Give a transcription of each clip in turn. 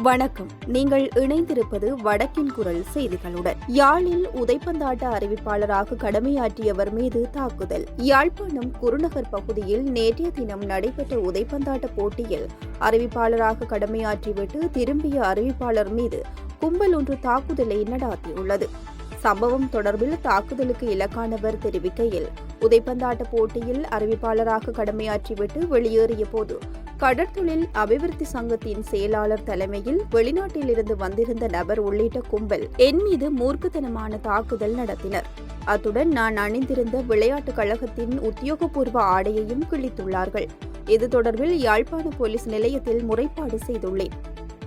வணக்கம். நீங்கள் இணைந்திருப்பது வடக்கின் குரல் செய்திகளுடன். யாழில் உதைப்பந்தாட்ட அறிவிப்பாளராக கடமையாற்றியவர் மீது தாக்குதல். யாழ்ப்பாணம் குருநகர் பகுதியில் நேற்றைய தினம் நடைபெற்ற உதைப்பந்தாட்ட போட்டியில் அறிவிப்பாளராக கடமையாற்றிவிட்டு திரும்பிய அறிவிப்பாளர் மீது கும்பல் ஒன்று தாக்குதலை நடாத்தியுள்ளது. சம்பவம் தொடர்பில் தாக்குதலுக்கு இலக்கானவர் தெரிவிக்கையில், உதைப்பந்தாட்ட போட்டியில் அறிவிப்பாளராக கடமையாற்றிவிட்டு வெளியேறிய போது கடற்தொழில் அபிவிருத்தி சங்கத்தின் செயலாளர் தலைமையில் வெளிநாட்டிலிருந்து வந்திருந்த நபர் உள்ளிட்ட கும்பல் என் மீது மூர்க்கத்தனமான தாக்குதல் நடத்தினர். அத்துடன் நான் அணிந்திருந்த விளையாட்டுக் கழகத்தின் உத்தியோகபூர்வ ஆடையையும் கிழித்துள்ளார்கள். இது தொடர்பில் யாழ்ப்பாண போலீஸ் நிலையத்தில் முறைப்பாடு செய்துள்ளேன்.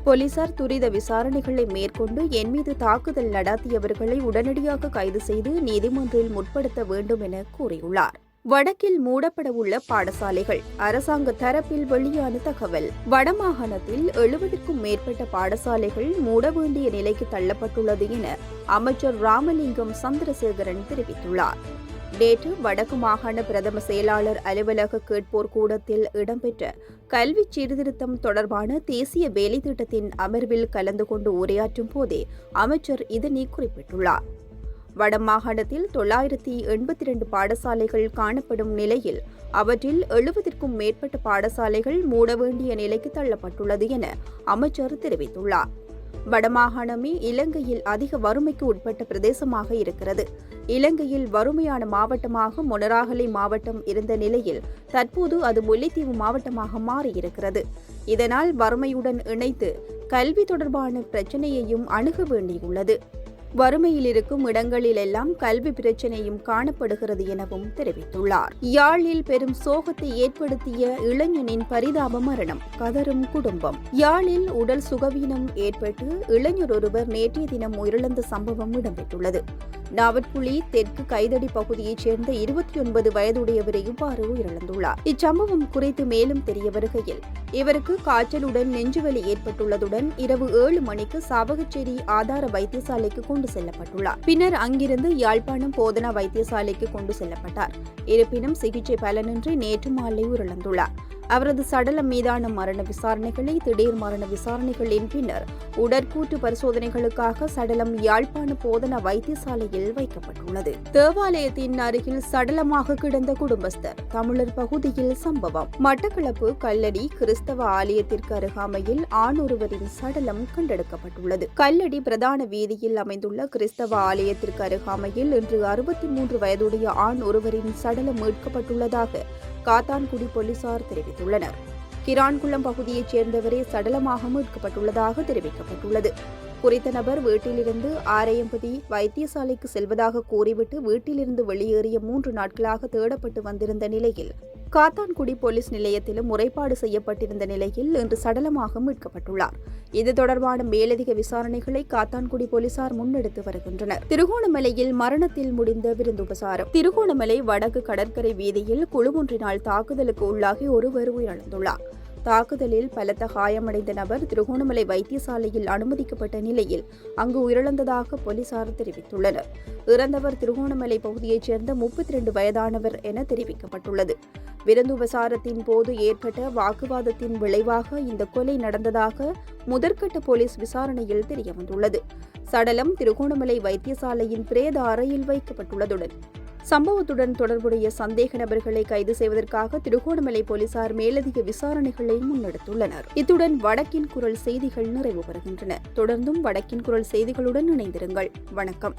போலீசார் துரித விசாரணைகளை மேற்கொண்டு என் மீது தாக்குதல் நடத்தியவர்களை உடனடியாக கைது செய்து நீதிமன்றில் முற்படுத்த வேண்டும் என கூறியுள்ளார். வடக்கில் மூடப்படவுள்ள பாடசாலைகள். அரசாங்க தரப்பில் வெளியான தகவல். வடமாகாணத்தில் 70க்கும் மேற்பட்ட பாடசாலைகள் மூட வேண்டிய நிலைக்கு தள்ளப்பட்டுள்ளது என அமைச்சர் ராமலிங்கம் சந்திரசேகரன் தெரிவித்துள்ளார். நேற்று வடக்கு மாகாண பிரதம செயலாளர் அலுவலக கேட்போர் கூடத்தில் இடம்பெற்ற கல்வி சீர்திருத்தம் தொடர்பான தேசிய வேலைத்திட்டத்தின் அமர்வில் கலந்து கொண்டு உரையாற்றும் போதே அமைச்சர் இதனை குறிப்பிட்டுள்ளார். வடமாகாணத்தில் 982 பாடசாலைகள் காணப்படும் நிலையில் அவற்றில் 70க்கும் மேற்பட்ட பாடசாலைகள் மூட வேண்டிய நிலைக்கு தள்ளப்பட்டுள்ளது என அமைச்சர் தெரிவித்துள்ளார். வடமாகாணமே இலங்கையில் அதிக வறுமைக்கு உட்பட்ட பிரதேசமாக இருக்கிறது. இலங்கையில் வறுமையான மாவட்டமாக மொனராகலை மாவட்டம் இருந்த நிலையில் தற்போது அது முல்லைத்தீவு மாவட்டமாக மாறியிருக்கிறது. இதனால் வறுமையுடன் இணைத்து கல்வி தொடர்பான பிரச்சினையையும் அணுக வேண்டியுள்ளது. வறுமையில் இருக்கும் இடங்களிலெல்லாம் கல்வி பிரச்சினையும் காணப்படுகிறது எனவும் தெரிவித்துள்ளார். யாழில் பெரும் சோகத்தை ஏற்படுத்திய இளைஞனின் பரிதாப மரணம். கதரும் குடும்பம். யாழில் உடல் சுகவீனம் ஏற்பட்டு இளைஞர் ஒருவர் நேற்றைய தினம் உயிரிழந்த சம்பவம் இடம்பெற்றுள்ளது. நாவட்குழி தெற்கு கைதடி பகுதியைச் சேர்ந்த 29 வயதுடையவர் இவ்வாறு உயிரிழந்துள்ளார். இச்சம்பவம் குறித்து மேலும் தெரிய வருகையில், இவருக்கு காய்ச்சலுடன் நெஞ்சுவலி ஏற்பட்டுள்ளதுடன் இரவு 7 மணிக்கு சாவகச்சேரி ஆதார வைத்தியசாலைக்கு கொண்டு செல்லப்பட்டுள்ளார். பின்னர் அங்கிருந்து யாழ்ப்பாணம் போதனா வைத்தியசாலைக்கு கொண்டு செல்லப்பட்டார். இருப்பினும் சிகிச்சை பலனின்றி நேற்று மாலை உயிரிழந்துள்ளார். அவரது சடலம் மீதான மரண விசாரணைகளை திடீர் மரண விசாரணைகளின் பின்னர் உடற்கூற்று பரிசோதனைகளுக்காக சடலம் யாழ்ப்பாண போதனா வைத்தியசாலையில் வைக்கப்பட்டுள்ளது. தேவாலயத்தின் அருகில் சடலமாக கிடந்த குடும்பஸ்தர். தமிழர் பகுதியில் சம்பவம். மட்டக்களப்பு கல்லடி கிறிஸ்தவ ஆலயத்திற்கு அருகாமையில் ஆண் ஒருவரின் சடலம் கண்டெடுக்கப்பட்டுள்ளது. கல்லடி பிரதான வீதியில் அமைந்துள்ள கிறிஸ்தவ ஆலயத்திற்கு அருகாமையில் இன்று 63 வயதுடைய ஆண் ஒருவரின் சடலம் மீட்கப்பட்டுள்ளதாக காத்தான்குடி போலீசார் தெரிவித்துள்ளனர். கிரான்குளம் பகுதியைச் சேர்ந்தவரே சடலமாக மீட்கப்பட்டுள்ளதாக தெரிவிக்கப்பட்டுள்ளது. குறித்த நபர் வீட்டிலிருந்து ஆரையம்பதி வைத்தியசாலைக்கு செல்வதாக கூறிவிட்டு வீட்டிலிருந்து வெளியேறிய 3 நாட்களாக தேடப்பட்டு வந்திருந்த நிலையில் காத்தான்குடி போலீஸ் நிலையத்திலும் முறைப்பாடு செய்யப்பட்டிருந்த நிலையில் இன்று சடலமாக மீட்கப்பட்டுள்ளார். இது தொடர்பான மேலதிக விசாரணைகளை காத்தான்குடி போலீசார் முன்னெடுத்து வருகின்றனர். திருகோணமலையில் மரணத்தில் முடிந்த விருந்துபசாரம். திருகோணமலை வடக்கு கடற்கரை வீதியில் குழு ஒன்றினால் தாக்குதலுக்கு உள்ளாகி ஒருவர் உயிரிழந்துள்ளார். தாக்குதலில் பலத்த காயமடைந்த நபர் திருகோணமலை வைத்தியசாலையில் அனுமதிக்கப்பட்ட நிலையில் அங்கு உயிரிழந்ததாக போலீசார் தெரிவித்துள்ளனர். இறந்தவர் திருகோணமலை பகுதியைச் சேர்ந்த 32 வயதானவர் என தெரிவிக்கப்பட்டுள்ளது. விருந்துபசாரத்தின் போது ஏற்பட்ட வாக்குவாதத்தின் விளைவாக இந்த கொலை நடந்ததாக முதற்கட்ட போலீஸ் விசாரணையில் தெரியவந்துள்ளது. சடலம் திருகோணமலை வைத்தியசாலையின் பிரேத அறையில் வைக்கப்பட்டுள்ளதுடன் சம்பவத்துடன் தொடர்புடைய சந்தேக நபர்களை கைது செய்வதற்காக திருகோணமலை போலீசார் மேலதிக விசாரணைகளை முன்னெடுத்துள்ளனர். இத்துடன் வடக்கின் குரல் செய்திகள் நிறைவு பெறுகின்றன. தொடர்ந்தும் வடக்கின் குரல் செய்திகளுடன் இணைந்திருங்கள். வணக்கம்.